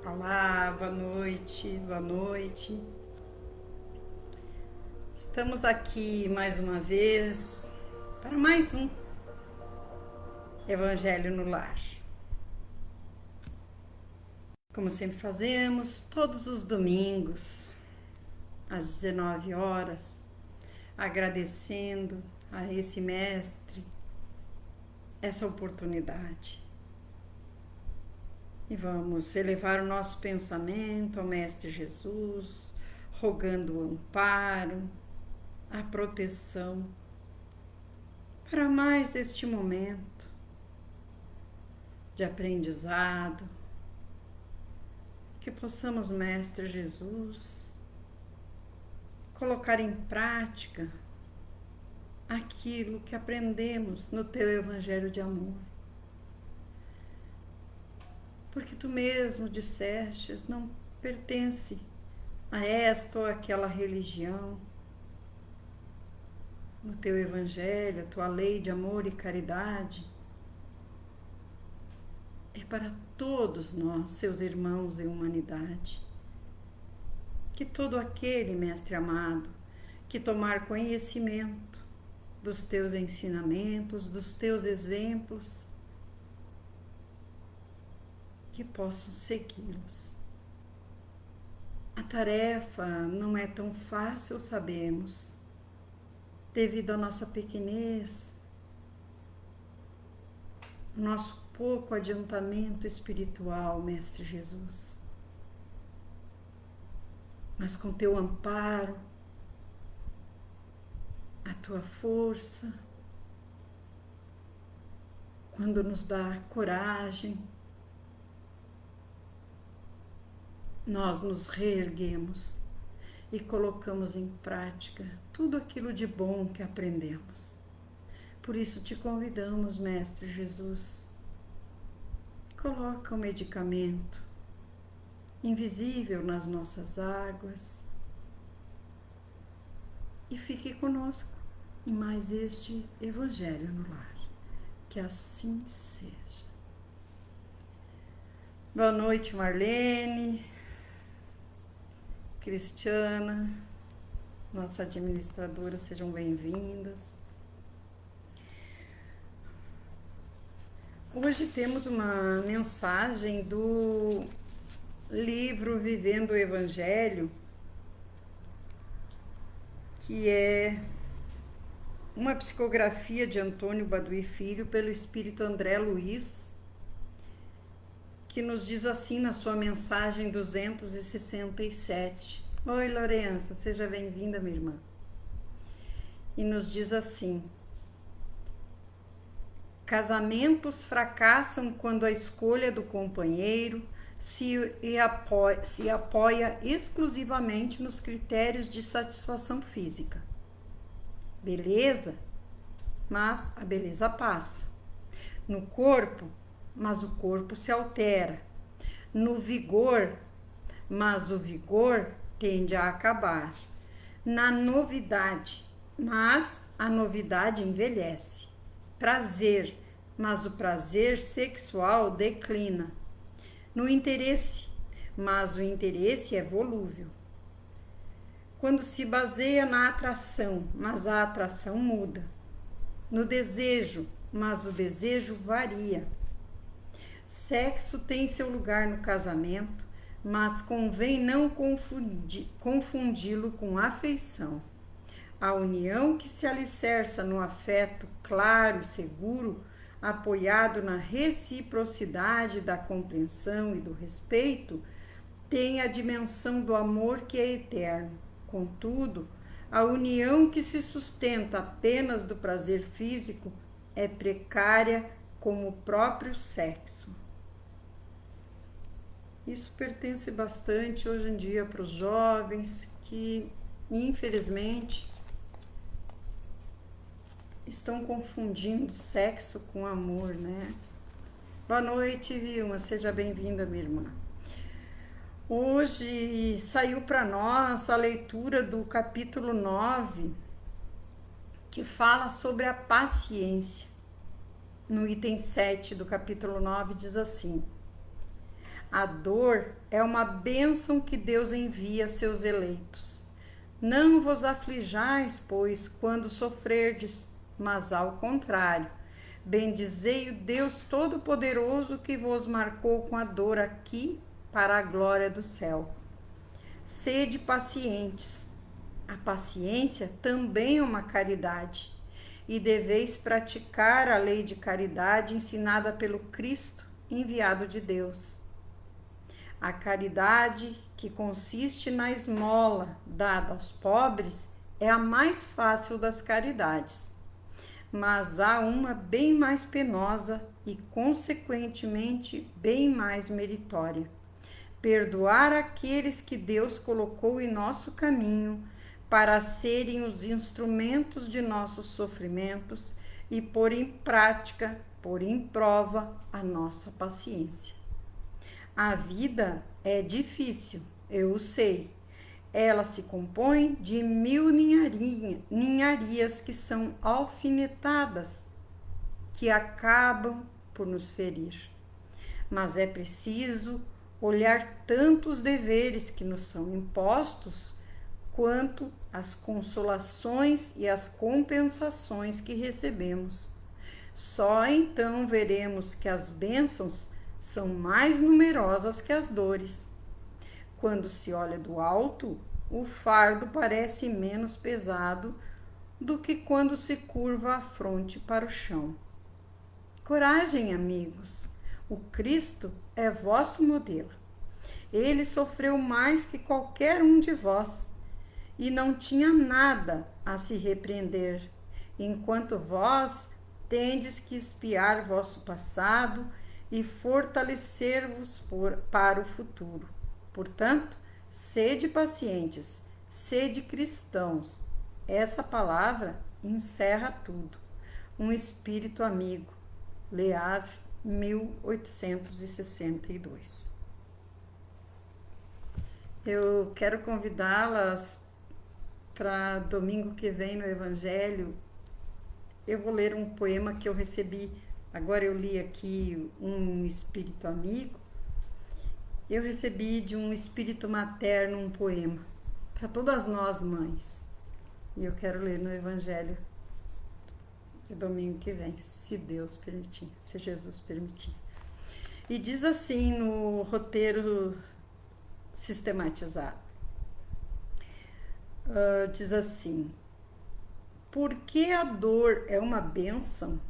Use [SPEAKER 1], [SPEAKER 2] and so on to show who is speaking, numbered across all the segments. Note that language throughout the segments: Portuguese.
[SPEAKER 1] Olá, boa noite, boa noite. Estamos aqui mais uma vez para mais um Evangelho no Lar. Como sempre fazemos, todos os domingos, às 19 horas, agradecendo a esse mestre essa oportunidade. E vamos elevar o nosso pensamento ao Mestre Jesus, rogando o amparo, a proteção para mais este momento de aprendizado, que possamos, Mestre Jesus, colocar em prática aquilo que aprendemos no Teu Evangelho de Amor. Porque Tu mesmo dissestes, não pertence a esta ou aquela religião. No Teu Evangelho, a Tua lei de amor e caridade é para todos nós, Seus irmãos em humanidade. Que todo aquele, Mestre amado, que tomar conhecimento dos Teus ensinamentos, dos Teus exemplos, que possam segui-los. A tarefa não é tão fácil, sabemos, devido à nossa pequenez, nosso pouco adiantamento espiritual, Mestre Jesus. Mas com Teu amparo, a Tua força, quando nos dá coragem, nós nos reerguemos e colocamos em prática tudo aquilo de bom que aprendemos. Por isso te convidamos, Mestre Jesus, coloca o medicamento invisível nas nossas águas e fique conosco em mais este Evangelho no Lar. Que assim seja. Boa noite, Marlene, Cristiana, nossa administradora, sejam bem-vindas. Hoje temos uma mensagem do livro Vivendo o Evangelho, que é uma psicografia de Antônio Baduy Filho pelo Espírito André Luiz, que nos diz assim na sua mensagem 267. Oi, Lourença, seja bem-vinda, minha irmã. E nos diz assim: casamentos fracassam quando a escolha do companheiro se apoia exclusivamente nos critérios de satisfação física. Beleza, mas a beleza passa. No corpo, mas o corpo se altera. No vigor, mas o vigor tende a acabar. Na novidade, mas a novidade envelhece. Prazer, mas o prazer sexual declina. No interesse, mas o interesse é volúvel. Quando se baseia na atração, mas a atração muda. No desejo, mas o desejo varia. Sexo tem seu lugar no casamento, mas convém não confundi-lo com afeição. A união que se alicerça no afeto claro, seguro, apoiado na reciprocidade da compreensão e do respeito, tem a dimensão do amor que é eterno. Contudo, a união que se sustenta apenas do prazer físico é precária como o próprio sexo. Isso pertence bastante hoje em dia para os jovens que, infelizmente, estão confundindo sexo com amor, né? Boa noite, Vilma, seja bem-vinda, minha irmã. Hoje saiu para nós a leitura do capítulo 9, que fala sobre a paciência. No item 7 do capítulo 9 diz assim: A dor é uma bênção que Deus envia a seus eleitos. Não vos aflijais, pois, quando sofrerdes, mas ao contrário, bendizei o Deus Todo-Poderoso que vos marcou com a dor aqui para a glória do céu. Sede pacientes. A paciência também é uma caridade, e deveis praticar a lei de caridade ensinada pelo Cristo, enviado de Deus. A caridade, que consiste na esmola dada aos pobres, é a mais fácil das caridades. Mas há uma bem mais penosa e, consequentemente, bem mais meritória: perdoar aqueles que Deus colocou em nosso caminho para serem os instrumentos de nossos sofrimentos e pôr em prática, pôr em prova a nossa paciência. A vida é difícil, eu o sei. Ela se compõe de 1000 ninharias que são alfinetadas, que acabam por nos ferir. Mas é preciso olhar tanto os deveres que nos são impostos, quanto as consolações e as compensações que recebemos. Só então veremos que as bênçãos são mais numerosas que as dores. Quando se olha do alto, o fardo parece menos pesado do que quando se curva a fronte para o chão. Coragem, amigos! O Cristo é vosso modelo. Ele sofreu mais que qualquer um de vós e não tinha nada a se repreender, enquanto vós tendes que espiar vosso passado e fortalecer-vos para o futuro. Portanto, sede pacientes, sede cristãos. Essa palavra encerra tudo. Um espírito amigo. Le Havre, 1862. Eu quero convidá-las para domingo que vem no Evangelho. Eu vou ler um poema que eu recebi. Agora eu li aqui um espírito amigo. Eu recebi de um espírito materno um poema para todas nós mães. E eu quero ler no Evangelho de domingo que vem, se Deus permitir, se Jesus permitir. E diz assim no roteiro sistematizado. Diz assim: por que a dor é uma bênção?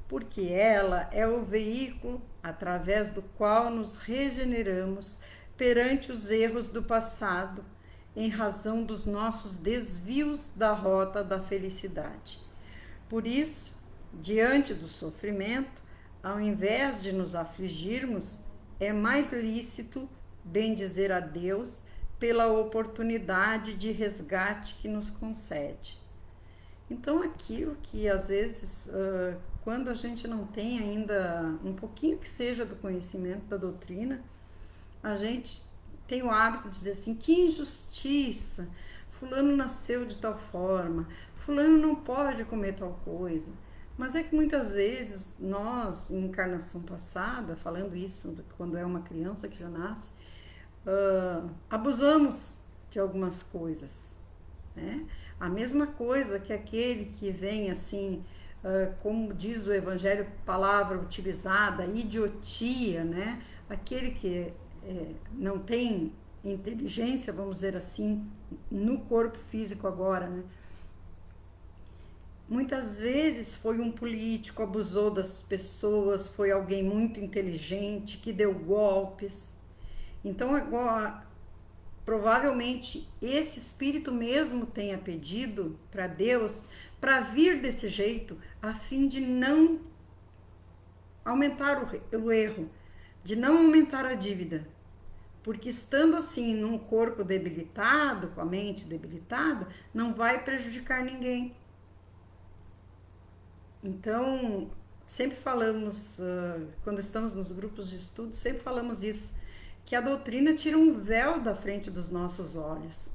[SPEAKER 1] Porque ela é o veículo através do qual nos regeneramos perante os erros do passado, em razão dos nossos desvios da rota da felicidade. Por isso, diante do sofrimento, ao invés de nos afligirmos, é mais lícito bendizer a Deus pela oportunidade de resgate que nos concede. Então, aquilo que às vezes, quando a gente não tem ainda um pouquinho que seja do conhecimento da doutrina, a gente tem o hábito de dizer assim: que injustiça, fulano nasceu de tal forma, fulano não pode comer tal coisa. Mas é que muitas vezes nós, em encarnação passada, falando isso quando é uma criança que já nasce, abusamos de algumas coisas, né? A mesma coisa que aquele que vem assim, como diz o Evangelho, palavra utilizada, idiotia, né? Aquele que não tem inteligência, vamos dizer assim, no corpo físico agora, né? Muitas vezes foi um político, abusou das pessoas, foi alguém muito inteligente que deu golpes. Então agora, provavelmente esse espírito mesmo tenha pedido para Deus para vir desse jeito, a fim de não aumentar o erro, de não aumentar a dívida. Porque estando assim num corpo debilitado, com a mente debilitada, não vai prejudicar ninguém. Então, sempre falamos, quando estamos nos grupos de estudo, sempre falamos isso, que a doutrina tira um véu da frente dos nossos olhos.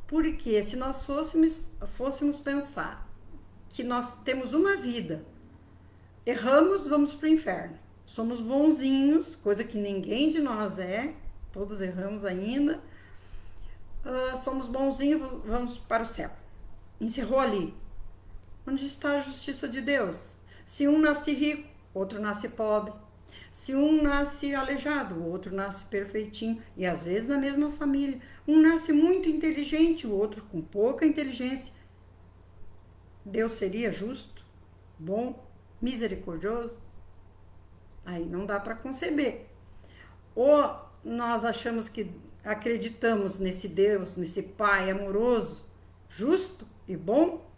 [SPEAKER 1] Porque se nós fôssemos pensar que nós temos uma vida, erramos, vamos para o inferno. somos bonzinhos, coisa que ninguém de nós é, todos erramos ainda. Somos bonzinhos, vamos para o céu. Encerrou ali. Onde está a justiça de Deus? Se um nasce rico, outro nasce pobre. Se um nasce aleijado, o outro nasce perfeitinho. E às vezes na mesma família. Um nasce muito inteligente, o outro com pouca inteligência. Deus seria justo, bom, misericordioso? Aí não dá para conceber. Ou nós achamos que acreditamos nesse Deus, nesse Pai amoroso, justo e bom,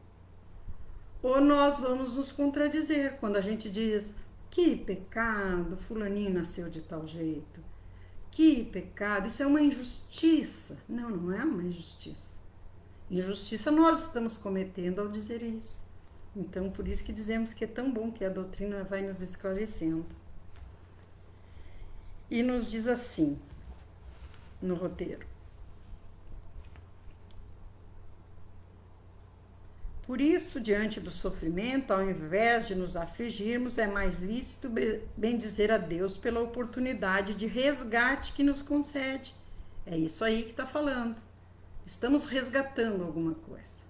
[SPEAKER 1] ou nós vamos nos contradizer quando a gente diz: que pecado, fulaninho nasceu de tal jeito, que pecado, isso é uma injustiça. Não, não é uma injustiça. Injustiça nós estamos cometendo ao dizer isso. Então, por isso que dizemos que é tão bom que a doutrina vai nos esclarecendo. E nos diz assim, no roteiro: por isso, diante do sofrimento, ao invés de nos afligirmos, é mais lícito bendizer a Deus pela oportunidade de resgate que nos concede. É isso aí que está falando. Estamos resgatando alguma coisa.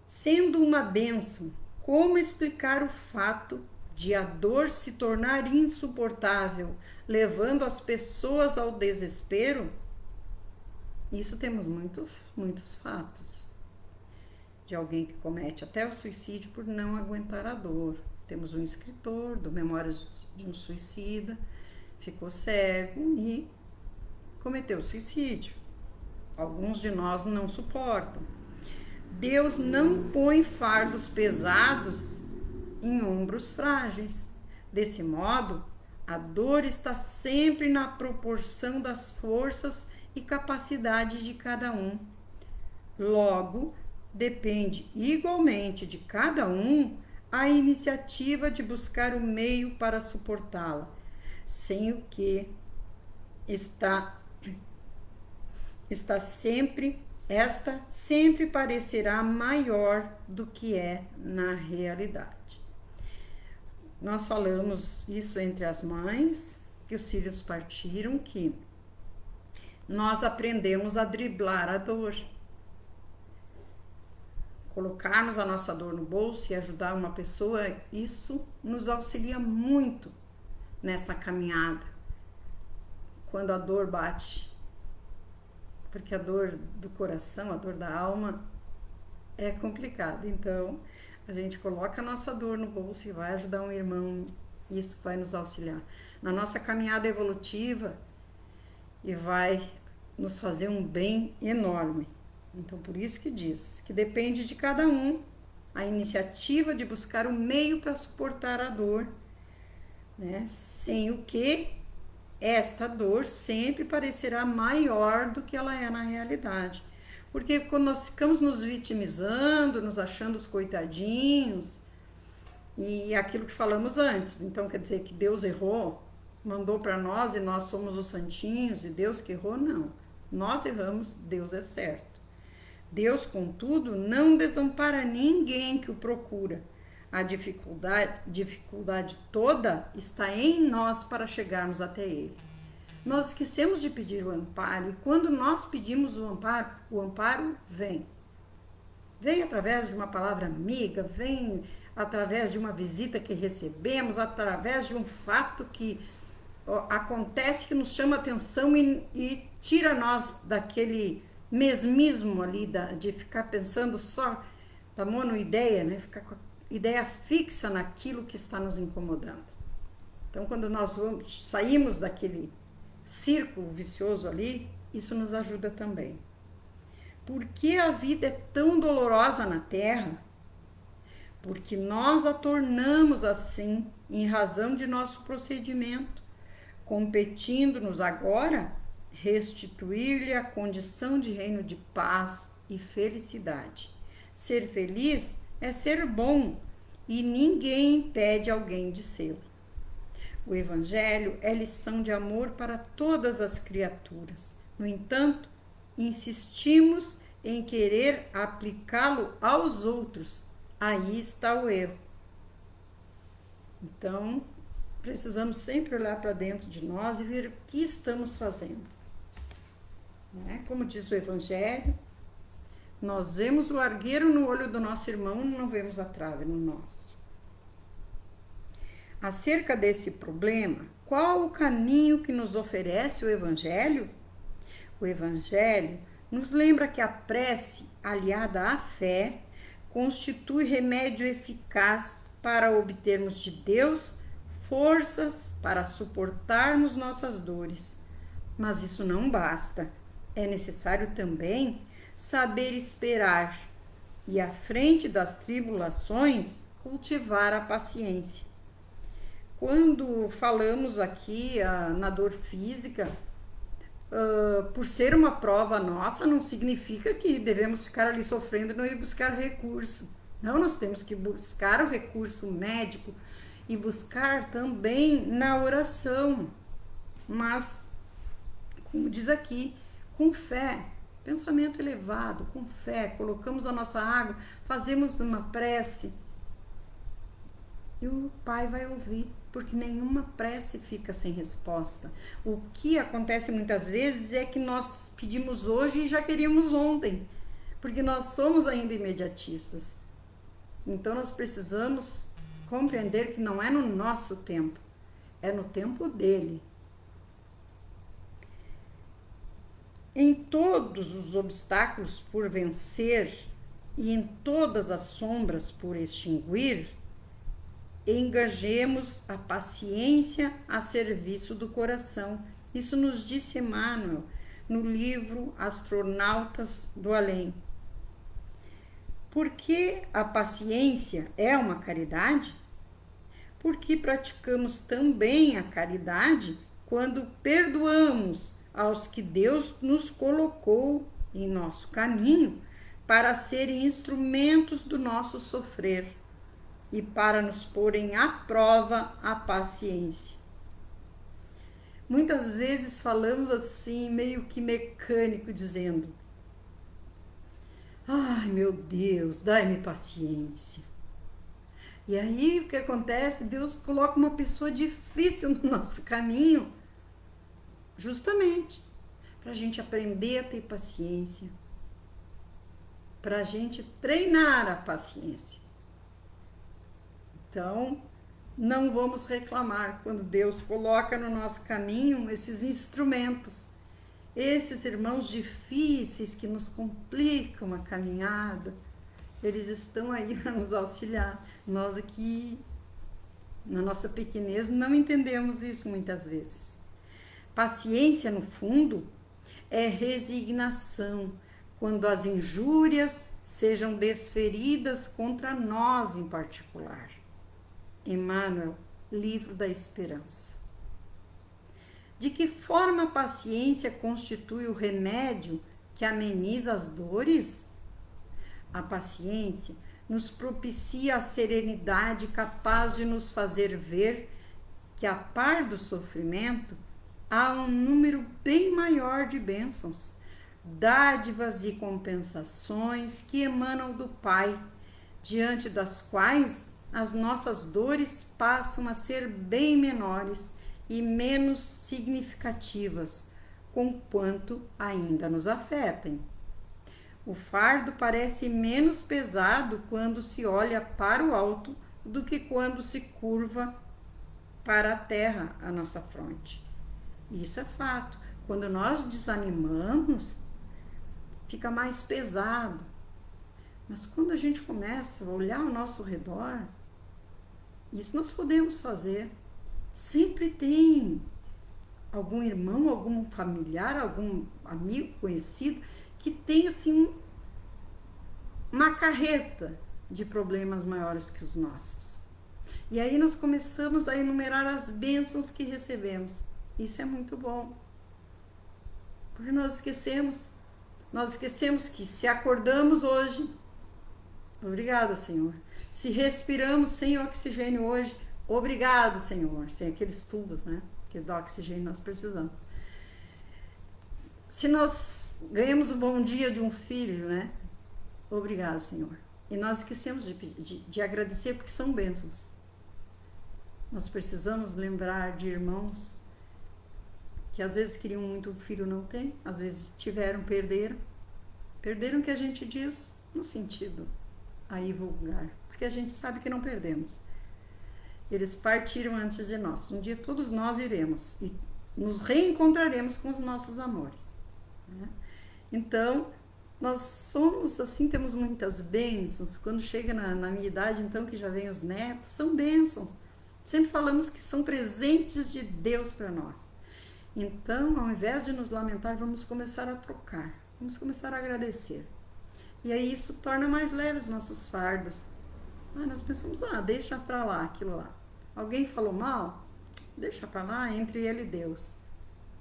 [SPEAKER 1] Sendo uma bênção, como explicar o fato de a dor se tornar insuportável, levando as pessoas ao desespero? Isso temos muitos fatos. De alguém que comete até o suicídio por não aguentar a dor. Temos um escritor do Memórias de um Suicida, ficou cego e cometeu suicídio. Alguns de nós não suportam. Deus não põe fardos pesados em ombros frágeis. Desse modo, a dor está sempre na proporção das forças e capacidade de cada um. Logo, depende igualmente de cada um a iniciativa de buscar o meio para suportá-la, sem o que esta sempre parecerá maior do que é na realidade. Nós falamos isso entre as mães, que os filhos partiram, que nós aprendemos a driblar a dor. Colocarmos a nossa dor no bolso e ajudar uma pessoa, isso nos auxilia muito nessa caminhada. Quando a dor bate. Porque a dor do coração, a dor da alma é complicada. Então, a gente coloca a nossa dor no bolso e vai ajudar um irmão. Isso vai nos auxiliar na nossa caminhada evolutiva e vai nos fazer um bem enorme. Então, por isso que diz que depende de cada um a iniciativa de buscar o meio para suportar a dor, né? Sem o que esta dor sempre parecerá maior do que ela é na realidade. Porque quando nós ficamos nos vitimizando, nos achando os coitadinhos, e aquilo que falamos antes, então quer dizer que Deus errou, mandou para nós e nós somos os santinhos e Deus que errou? Não. Nós erramos, Deus é certo. Deus, contudo, não desampara ninguém que o procura. A dificuldade toda está em nós para chegarmos até Ele. Nós esquecemos de pedir o amparo, e quando nós pedimos o amparo vem. Vem através de uma palavra amiga, vem através de uma visita que recebemos, através de um fato que acontece que nos chama atenção e tira nós daquele mesmismo ali de ficar pensando só da monoideia, né? Ficar com a ideia fixa naquilo que está nos incomodando. Então, quando nós saímos daquele círculo vicioso ali, isso nos ajuda também. Por que a vida é tão dolorosa na Terra? Porque nós a tornamos assim em razão de nosso procedimento, competindo-nos agora restituir-lhe a condição de reino de paz e felicidade. Ser feliz é ser bom e ninguém impede alguém de ser. O Evangelho é lição de amor para todas as criaturas. No entanto, insistimos em querer aplicá-lo aos outros. Aí está o erro. Então, precisamos sempre olhar para dentro de nós e ver o que estamos fazendo. Né? Como diz o Evangelho, nós vemos o argueiro no olho do nosso irmão e não vemos a trave no nosso. Acerca desse problema, qual o caminho que nos oferece o Evangelho? O Evangelho nos lembra que a prece, aliada à fé, constitui remédio eficaz para obtermos de Deus forças para suportarmos nossas dores. Mas isso não basta. É necessário também saber esperar e, à frente das tribulações, cultivar a paciência. Quando falamos aqui na dor física, por ser uma prova nossa, não significa que devemos ficar ali sofrendo e não ir buscar recurso. Não, nós temos que buscar o recurso médico e buscar também na oração. Mas, como diz aqui, com fé, pensamento elevado, com fé, colocamos a nossa água, fazemos uma prece e o Pai vai ouvir, porque nenhuma prece fica sem resposta. O que acontece muitas vezes é que nós pedimos hoje e já queríamos ontem, porque nós somos ainda imediatistas. Então nós precisamos compreender que não é no nosso tempo, é no tempo dele. Em todos os obstáculos por vencer e em todas as sombras por extinguir, engajemos a paciência a serviço do coração. Isso nos disse Emmanuel no livro Astronautas do Além. Porque a paciência é uma caridade? Porque praticamos também a caridade quando perdoamos aos que Deus nos colocou em nosso caminho para serem instrumentos do nosso sofrer e para nos porem à prova a paciência. Muitas vezes falamos assim, meio que mecânico, dizendo: ai, meu Deus, dai-me paciência. E aí o que acontece? Deus coloca uma pessoa difícil no nosso caminho, justamente para a gente aprender a ter paciência, para a gente treinar a paciência. Então, não vamos reclamar quando Deus coloca no nosso caminho esses instrumentos, esses irmãos difíceis que nos complicam a caminhada. Eles estão aí para nos auxiliar. Nós aqui, na nossa pequenez, não entendemos isso muitas vezes. Paciência, no fundo, é resignação, quando as injúrias sejam desferidas contra nós em particular. Emmanuel, Livro da Esperança. De que forma a paciência constitui o remédio que ameniza as dores? A paciência nos propicia a serenidade capaz de nos fazer ver que, a par do sofrimento, há um número bem maior de bênçãos, dádivas e compensações que emanam do Pai, diante das quais as nossas dores passam a ser bem menores e menos significativas, conquanto ainda nos afetem. O fardo parece menos pesado quando se olha para o alto do que quando se curva para a terra à nossa fronte. Isso é fato. Quando nós desanimamos, fica mais pesado. Mas quando a gente começa a olhar ao nosso redor, isso nós podemos fazer. Sempre tem algum irmão, algum familiar, algum amigo conhecido que tem assim uma carreta de problemas maiores que os nossos. E aí nós começamos a enumerar as bênçãos que recebemos. Isso é muito bom. Porque nós esquecemos que se acordamos hoje, obrigada, Senhor. Se respiramos sem oxigênio hoje, obrigado, Senhor. Sem aqueles tubos, né? Que do oxigênio nós precisamos. Se nós ganhamos o bom dia de um filho, né? Obrigado, Senhor. E nós esquecemos de agradecer porque são bênçãos. Nós precisamos lembrar de irmãos que às vezes queriam muito, o filho não tem, às vezes tiveram, perderam. Perderam que a gente diz no sentido aí vulgar, porque a gente sabe que não perdemos. Eles partiram antes de nós. Um dia todos nós iremos e nos reencontraremos com os nossos amores, né? Então, nós somos assim, temos muitas bênçãos. Quando chega na minha idade, então, que já vem os netos, são bênçãos. Sempre falamos que são presentes de Deus para nós. Então, ao invés de nos lamentar, vamos começar a trocar, vamos começar a agradecer. E aí isso torna mais leves os nossos fardos. Nós pensamos, deixa para lá aquilo lá. Alguém falou mal? Deixa para lá, entre ele e Deus.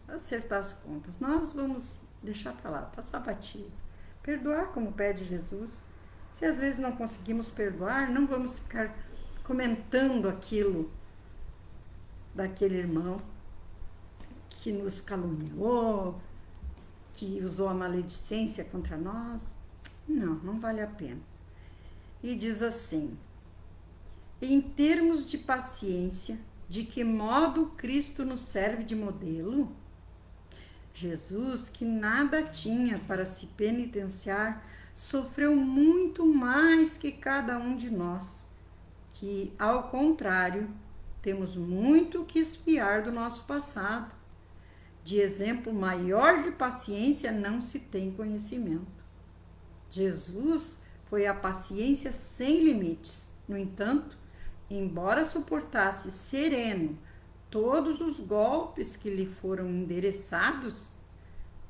[SPEAKER 1] Acertar as contas. Nós vamos deixar para lá, passar batido. Perdoar como pede Jesus. Se às vezes não conseguimos perdoar, não vamos ficar comentando aquilo daquele irmão que nos caluniou, que usou a maledicência contra nós. Não vale a pena. E diz assim: em termos de paciência, de que modo Cristo nos serve de modelo? Jesus, que nada tinha para se penitenciar, sofreu muito mais que cada um de nós, que, ao contrário, temos muito que espiar do nosso passado. De exemplo maior de paciência não se tem conhecimento. Jesus foi a paciência sem limites. No entanto, embora suportasse sereno todos os golpes que lhe foram endereçados,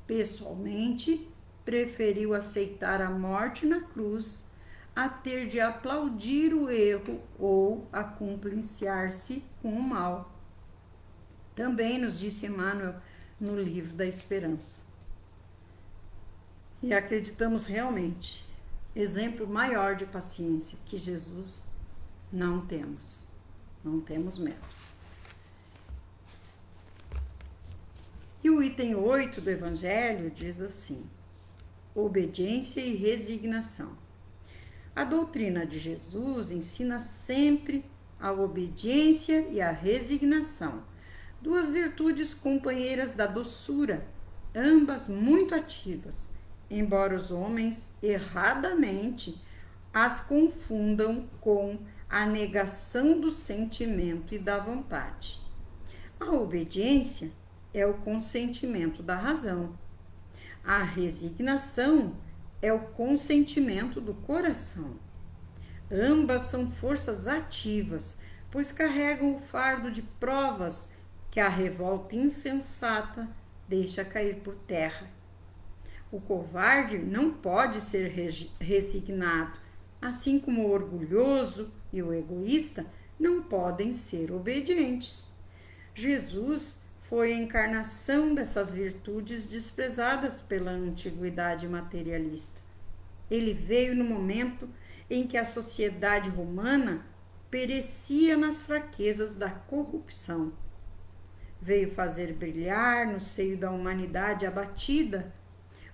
[SPEAKER 1] pessoalmente preferiu aceitar a morte na cruz a ter de aplaudir o erro ou a compliciar-se com o mal. Também nos disse Emmanuel no livro da Esperança. E acreditamos realmente, exemplo maior de paciência que Jesus não temos mesmo. E o item 8 do Evangelho diz assim: obediência e resignação. A doutrina de Jesus ensina sempre a obediência e a resignação, duas virtudes companheiras da doçura, ambas muito ativas, embora os homens erradamente as confundam com a negação do sentimento e da vontade. A obediência é o consentimento da razão. A resignação é o consentimento do coração. Ambas são forças ativas, pois carregam o fardo de provas que a revolta insensata deixa cair por terra. O covarde não pode ser resignado, assim como o orgulhoso e o egoísta não podem ser obedientes. Jesus foi a encarnação dessas virtudes desprezadas pela antiguidade materialista. Ele veio no momento em que a sociedade romana perecia nas fraquezas da corrupção. Veio fazer brilhar no seio da humanidade abatida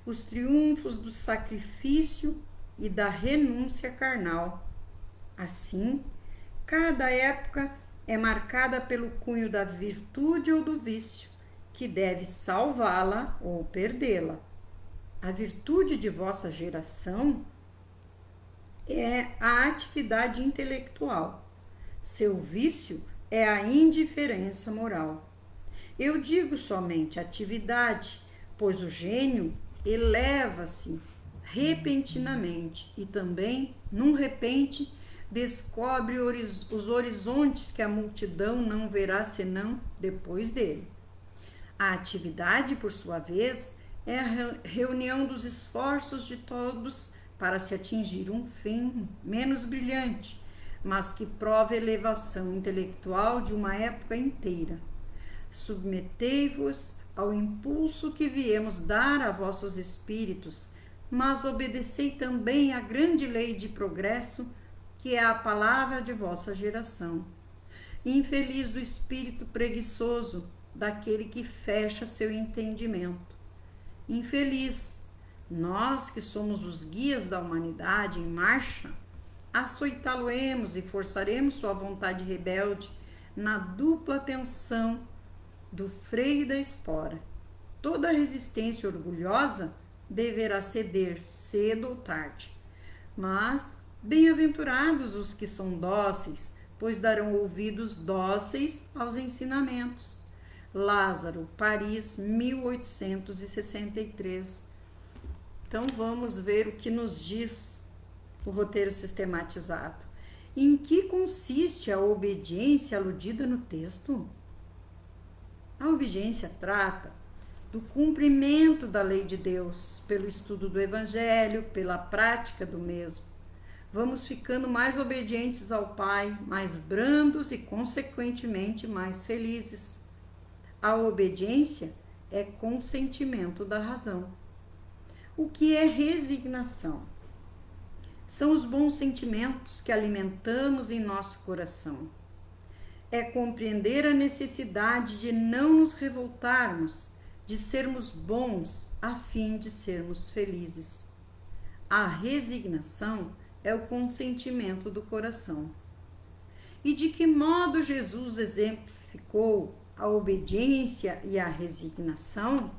[SPEAKER 1] os triunfos do sacrifício e da renúncia carnal. Assim, cada época é marcada pelo cunho da virtude ou do vício, que deve salvá-la ou perdê-la. A virtude de vossa geração é a atividade intelectual. Seu vício é a indiferença moral. Eu digo somente atividade, pois o gênio eleva-se repentinamente e também, num repente, descobre os horizontes que a multidão não verá senão depois dele. A atividade, por sua vez, é a reunião dos esforços de todos para se atingir um fim menos brilhante, mas que prova a elevação intelectual de uma época inteira. Submetei-vos ao impulso que viemos dar a vossos espíritos, mas obedecei também à grande lei de progresso, que é a palavra de vossa geração. Infeliz do espírito preguiçoso, daquele que fecha seu entendimento. Infeliz, nós que somos os guias da humanidade em marcha, açoitá-lo-emos e forçaremos sua vontade rebelde na dupla tensão do freio e da espora. Toda resistência orgulhosa deverá ceder cedo ou tarde. Mas bem-aventurados os que são dóceis, pois darão ouvidos dóceis aos ensinamentos. Lázaro, Paris, 1863. Então vamos ver o que nos diz o roteiro sistematizado. Em que consiste a obediência aludida no texto? A obediência trata do cumprimento da lei de Deus, pelo estudo do Evangelho, pela prática do mesmo. Vamos ficando mais obedientes ao Pai, mais brandos e, consequentemente, mais felizes. A obediência é consentimento da razão. O que é resignação? São os bons sentimentos que alimentamos em nosso coração. É compreender a necessidade de não nos revoltarmos, de sermos bons a fim de sermos felizes. A resignação é o consentimento do coração. E de que modo Jesus exemplificou a obediência e a resignação?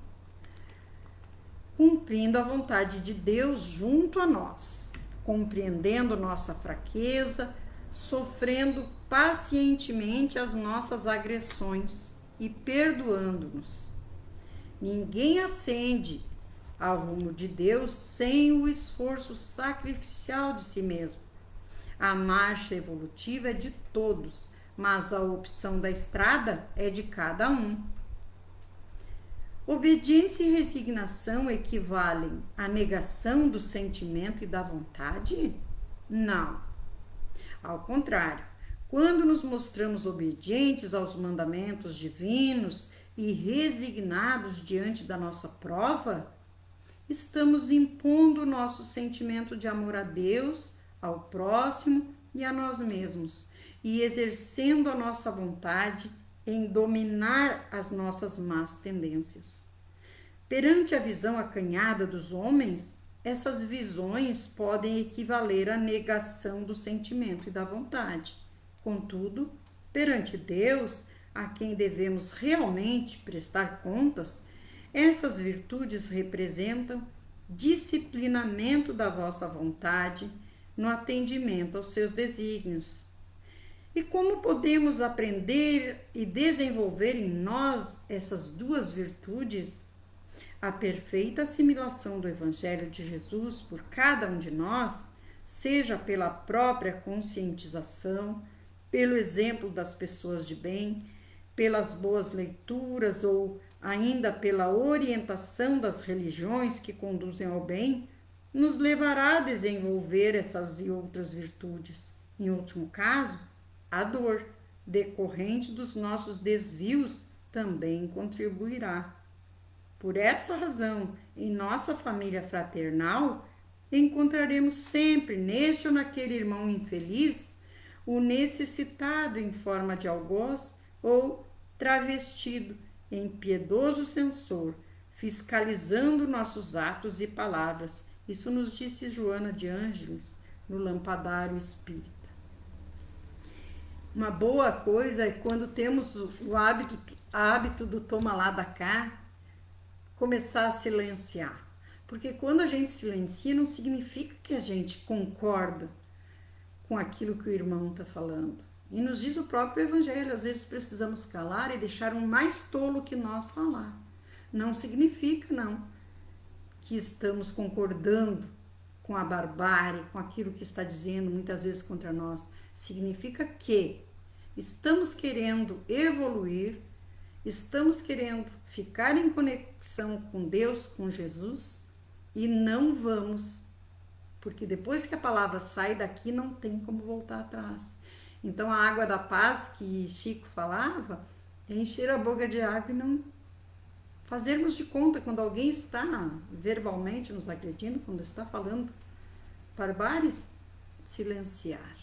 [SPEAKER 1] Cumprindo a vontade de Deus junto a nós, compreendendo nossa fraqueza, sofrendo pacientemente as nossas agressões e perdoando-nos. Ninguém ascende ao rumo de Deus sem o esforço sacrificial de si mesmo. A marcha evolutiva é de todos, mas a opção da estrada é de cada um. Obediência e resignação equivalem à negação do sentimento e da vontade? Não. Ao contrário, quando nos mostramos obedientes aos mandamentos divinos e resignados diante da nossa prova, estamos impondo o nosso sentimento de amor a Deus, ao próximo e a nós mesmos, e exercendo a nossa vontade em dominar as nossas más tendências. Perante a visão acanhada dos homens, essas visões podem equivaler à negação do sentimento e da vontade. Contudo, perante Deus, a quem devemos realmente prestar contas, essas virtudes representam disciplinamento da vossa vontade no atendimento aos seus desígnios. E como podemos aprender e desenvolver em nós essas duas virtudes? A perfeita assimilação do Evangelho de Jesus por cada um de nós, seja pela própria conscientização, pelo exemplo das pessoas de bem, pelas boas leituras ou ainda pela orientação das religiões que conduzem ao bem, nos levará a desenvolver essas e outras virtudes. Em último caso, a dor decorrente dos nossos desvios também contribuirá. Por essa razão, em nossa família fraternal, encontraremos sempre neste ou naquele irmão infeliz o necessitado em forma de algoz ou travestido em piedoso censor, fiscalizando nossos atos e palavras. Isso nos disse Joana de Ângeles no Lampadário Espírita. Uma boa coisa é quando temos o hábito do toma lá da cá, começar a silenciar. Porque quando a gente silencia, não significa que a gente concorda com aquilo que o irmão está falando. E nos diz o próprio Evangelho, às vezes precisamos calar e deixar um mais tolo que nós falar. Não significa, não, que estamos concordando com a barbárie, com aquilo que está dizendo muitas vezes contra nós. Significa que estamos querendo evoluir, estamos querendo ficar em conexão com Deus, com Jesus, e não vamos, porque depois que a palavra sai daqui, não tem como voltar atrás. Então, a água da paz que Chico falava é encher a boca de água e não fazermos de conta quando alguém está verbalmente nos agredindo, quando está falando barbáries, silenciar.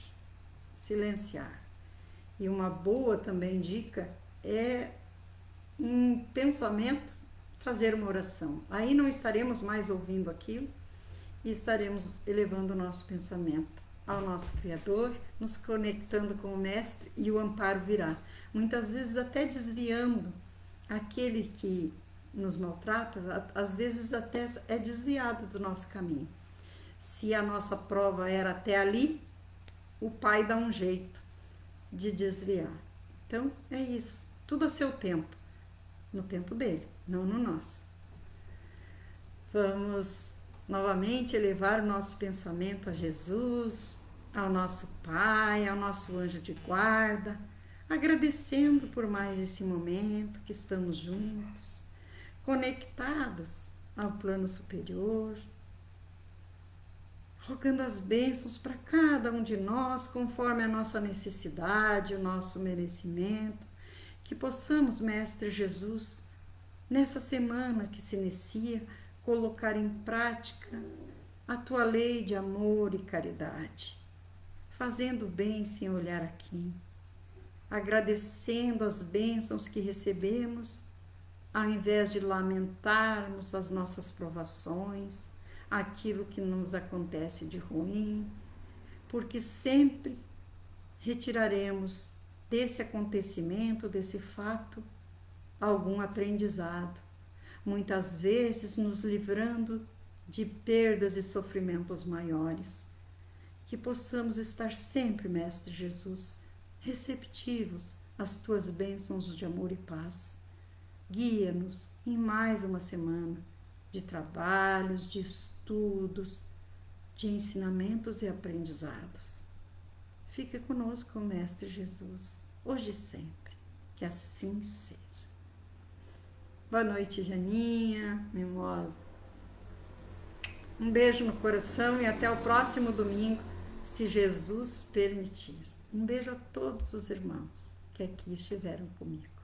[SPEAKER 1] Silenciar. E uma boa também dica é, em pensamento, fazer uma oração. Aí não estaremos mais ouvindo aquilo e estaremos elevando o nosso pensamento ao nosso Criador, nos conectando com o Mestre e o amparo virá. Muitas vezes até desviando aquele que nos maltrata, às vezes até é desviado do nosso caminho. Se a nossa prova era até ali, o Pai dá um jeito de desviar. Então é isso, tudo a seu tempo, no tempo dele, não no nosso. Vamos novamente elevar o nosso pensamento a Jesus, ao nosso Pai, ao nosso anjo de guarda, agradecendo por mais esse momento que estamos juntos, conectados ao plano superior, rogando as bênçãos para cada um de nós, conforme a nossa necessidade, o nosso merecimento, que possamos, Mestre Jesus, nessa semana que se inicia, colocar em prática a tua lei de amor e caridade, fazendo o bem sem olhar a quem, agradecendo as bênçãos que recebemos, ao invés de lamentarmos as nossas provações, aquilo que nos acontece de ruim, porque sempre retiraremos desse acontecimento, desse fato, algum aprendizado, muitas vezes nos livrando de perdas e sofrimentos maiores. Que possamos estar sempre, Mestre Jesus, receptivos às tuas bênçãos de amor e paz. Guia-nos em mais uma semana de trabalhos, de estudos, de ensinamentos e aprendizados. Fica conosco, Mestre Jesus, hoje e sempre, que assim seja. Boa noite, Janinha, mimosa. Um beijo no coração e até o próximo domingo, se Jesus permitir. Um beijo a todos os irmãos que aqui estiveram comigo.